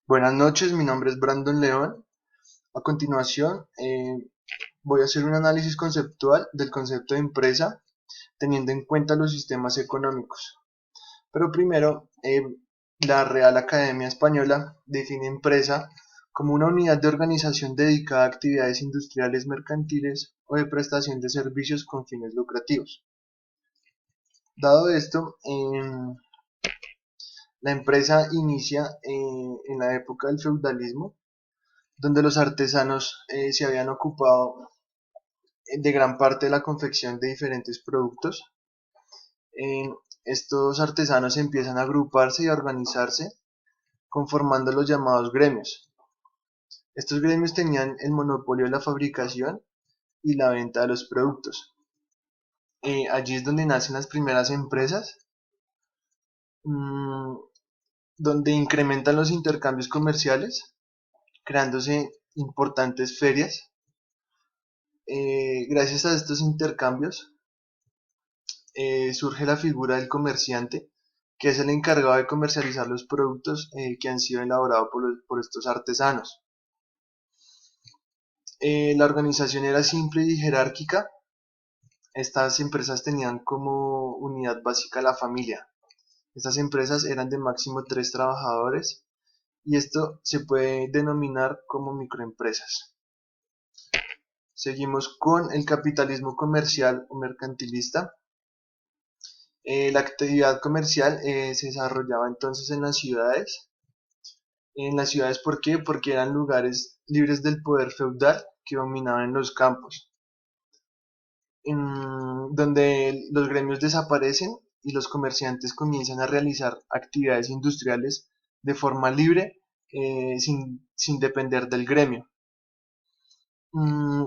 Buenas noches, mi nombre es Brandon León. A continuación, voy a hacer un análisis conceptual del concepto de empresa teniendo en cuenta los sistemas económicos. Pero primero, la Real Academia Española define empresa como una unidad de organización dedicada a actividades industriales, mercantiles o de prestación de servicios con fines lucrativos. Dado esto, la empresa inicia en la época del feudalismo donde los artesanos se habían ocupado de gran parte de la confección de diferentes productos. Estos artesanos empiezan a agruparse y a organizarse conformando los llamados gremios. Estos gremios tenían el monopolio de la fabricación y la venta de los productos. Allí es donde nacen las primeras empresas, mmm, donde incrementan los intercambios comerciales, creándose importantes ferias. Gracias a estos intercambios, surge la figura del comerciante, que es el encargado de comercializar los productos que han sido elaborados por estos artesanos. La organización era simple y jerárquica. Estas empresas tenían como unidad básica la familia. Estas empresas eran de máximo 3 trabajadores y esto se puede denominar como microempresas. Seguimos con el capitalismo comercial o mercantilista. La actividad comercial se desarrollaba entonces en las ciudades. ¿Por qué? Porque eran lugares libres del poder feudal que dominaban los campos, donde los gremios desaparecen y los comerciantes comienzan a realizar actividades industriales de forma libre, sin depender del gremio. Mm,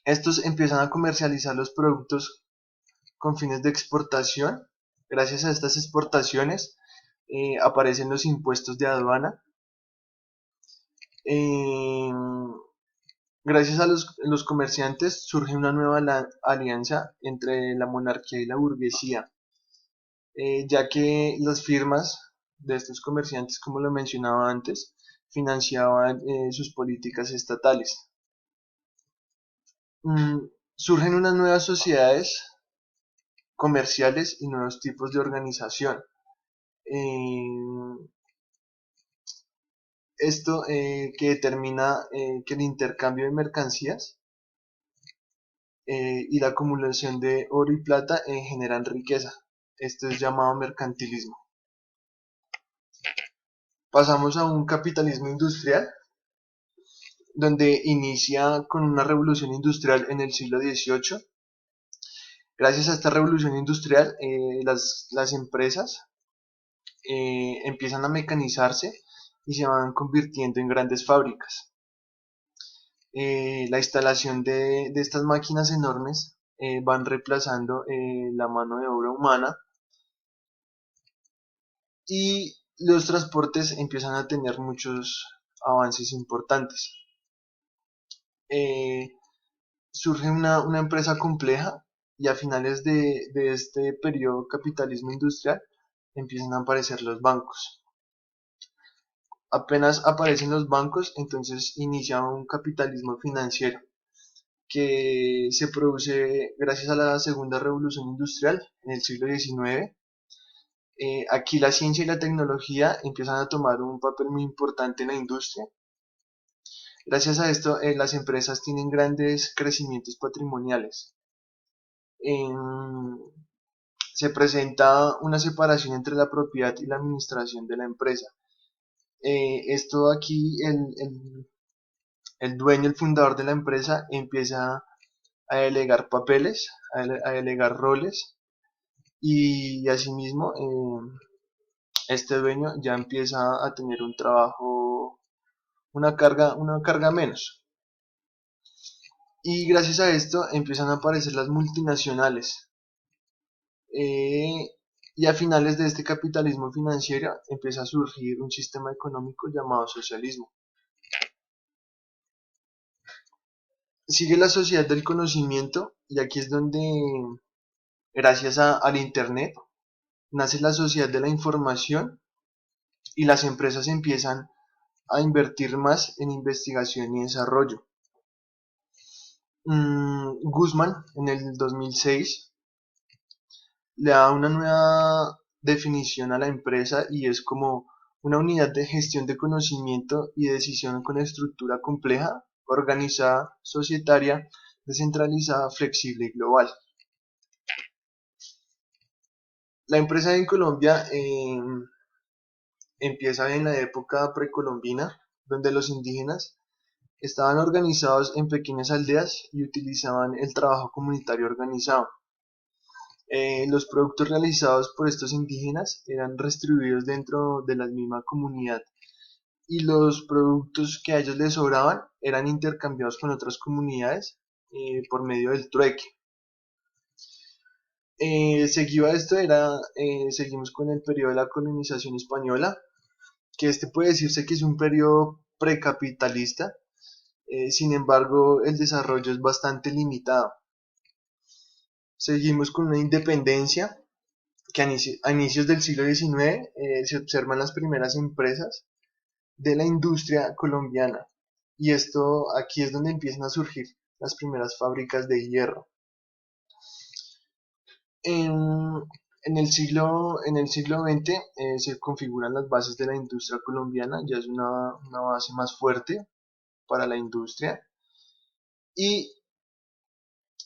Estos empiezan a comercializar los productos con fines de exportación. Gracias a estas exportaciones aparecen los impuestos de aduana. Eh, Gracias a los comerciantes surge una nueva alianza entre la monarquía y la burguesía, ya que las firmas de estos comerciantes, como lo mencionaba antes, financiaban sus políticas estatales. Surgen unas nuevas sociedades comerciales y nuevos tipos de organización. Eh, Esto que determina que el intercambio de mercancías y la acumulación de oro y plata generan riqueza. Esto es llamado mercantilismo. Pasamos a un capitalismo industrial, donde inicia con una revolución industrial en el siglo XVIII. Gracias a esta revolución industrial, las empresas empiezan a mecanizarse y se van convirtiendo en grandes fábricas. La instalación de estas máquinas enormes van reemplazando la mano de obra humana y los transportes empiezan a tener muchos avances importantes. Eh, Surge una empresa compleja y a finales de este periodo capitalismo industrial empiezan a aparecer los bancos. Apenas aparecen los bancos, entonces inicia un capitalismo financiero que se produce gracias a la segunda revolución industrial en el siglo XIX. Aquí la ciencia y la tecnología empiezan a tomar un papel muy importante en la industria. Gracias a esto, las empresas tienen grandes crecimientos patrimoniales. En- Se presenta una separación entre la propiedad y la administración de la empresa. Esto aquí, el dueño, el fundador de la empresa empieza a delegar papeles, a delegar roles y asimismo este dueño ya empieza a tener un trabajo, una carga menos. Y gracias a esto empiezan a aparecer las multinacionales. Eh, y a finales de este capitalismo financiero empieza a surgir un sistema económico llamado socialismo. Sigue la sociedad del conocimiento y aquí es donde, gracias al Internet, nace la sociedad de la información y las empresas empiezan a invertir más en investigación y desarrollo. Guzman en el 2006 le da una nueva definición a la empresa y es como una unidad de gestión de conocimiento y decisión con estructura compleja, organizada, societaria, descentralizada, flexible y global. La empresa en Colombia empieza en la época precolombina, donde los indígenas estaban organizados en pequeñas aldeas y utilizaban el trabajo comunitario organizado. Los productos realizados por estos indígenas eran distribuidos dentro de la misma comunidad y los productos que a ellos les sobraban eran intercambiados con otras comunidades por medio del trueque. Seguido a esto seguimos con el periodo de la colonización española, que este puede decirse que es un periodo precapitalista. Sin embargo, el desarrollo es bastante limitado. Seguimos con una independencia que a inicios del siglo XIX se observan las primeras empresas de la industria colombiana. Y esto aquí es donde empiezan a surgir las primeras fábricas de hierro. En, en el siglo XX se configuran las bases de la industria colombiana, ya es una base más fuerte para la industria. Y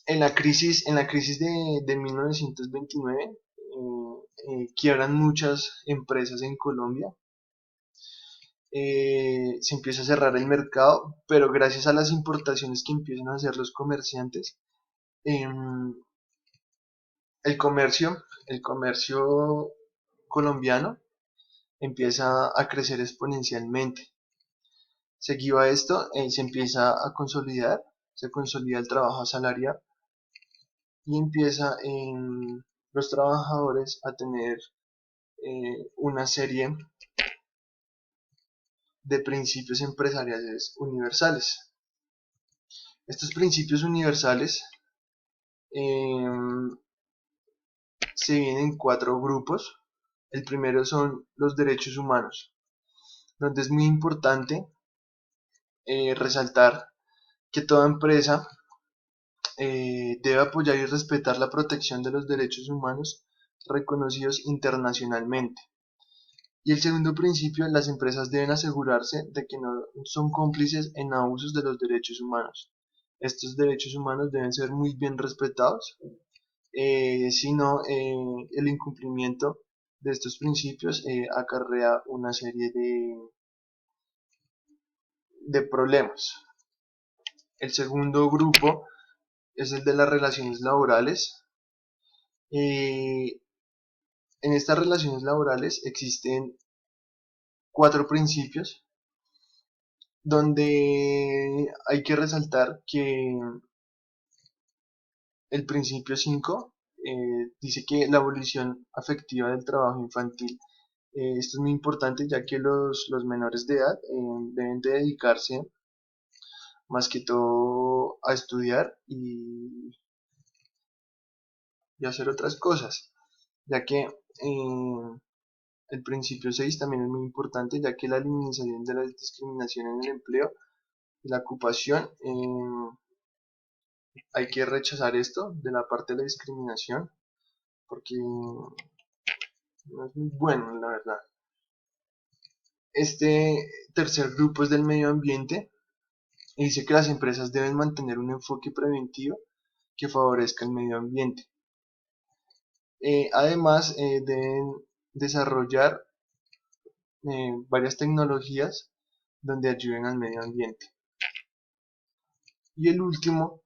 en la crisis de 1929 quiebran muchas empresas en Colombia, se empieza a cerrar el mercado, pero gracias a las importaciones que empiezan a hacer los comerciantes, em, el comercio colombiano empieza a crecer exponencialmente. Seguido a esto, se empieza a consolidar, se consolida el trabajo asalariado y empieza los trabajadores a tener una serie de principios empresariales universales. Estos principios universales em, se dividen en cuatro grupos. El primero son los derechos humanos, donde es muy importante resaltar que toda empresa debe apoyar y respetar la protección de los derechos humanos reconocidos internacionalmente. Y el segundo principio, las empresas deben asegurarse de que no son cómplices en abusos de los derechos humanos. Estos derechos humanos deben ser muy bien respetados, si no, el incumplimiento de estos principios acarrea una serie de problemas. El segundo grupo es el de las relaciones laborales. Eh, en estas relaciones laborales existen cuatro principios donde hay que resaltar que el principio 5 dice que la abolición afectiva del trabajo infantil. Esto es muy importante ya que los menores de edad deben de dedicarse más que todo a estudiar y hacer otras cosas, ya que el principio 6 también es muy importante, ya que la eliminación de la discriminación en el empleo y la ocupación, hay que rechazar esto de la parte de la discriminación, porque no es muy bueno, la verdad. Este tercer grupo es del medio ambiente y dice que las empresas deben mantener un enfoque preventivo que favorezca el medio ambiente. Además, deben desarrollar varias tecnologías donde ayuden al medio ambiente. Y el último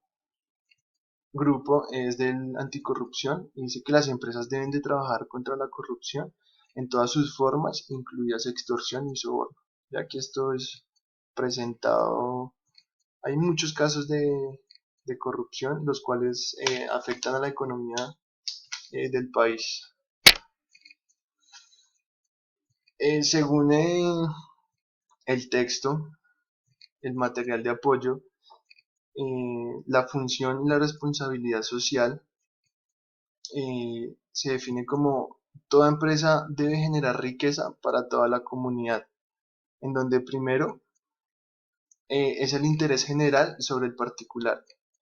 grupo es del anticorrupción y dice que las empresas deben de trabajar contra la corrupción en todas sus formas, incluidas extorsión y soborno, ya que esto es presentado, hay muchos casos de corrupción los cuales afectan a la economía del país. Según el texto, el material de apoyo, la función y la responsabilidad social se define como toda empresa debe generar riqueza para toda la comunidad. en donde primero es el interés general sobre el particular.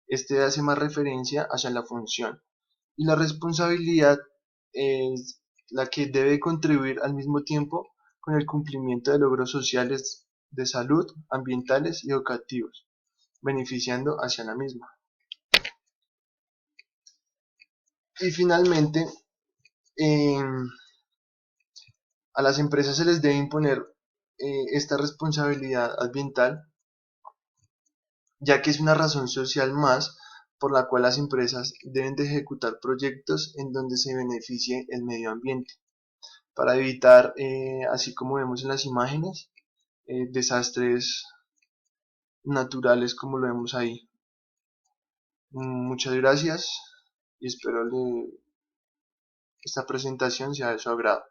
Este hace más referencia hacia la función. Y la responsabilidad es la que debe contribuir al mismo tiempo con el cumplimiento de logros sociales de salud, ambientales y educativos, beneficiando hacia la misma. Y finalmente, eh, a las empresas se les debe imponer esta responsabilidad ambiental, ya que es una razón social más por la cual las empresas deben de ejecutar proyectos en donde se beneficie el medio ambiente, para evitar, así como vemos en las imágenes, desastres naturales como lo vemos ahí. Muchas gracias y espero que esta presentación sea de su agrado.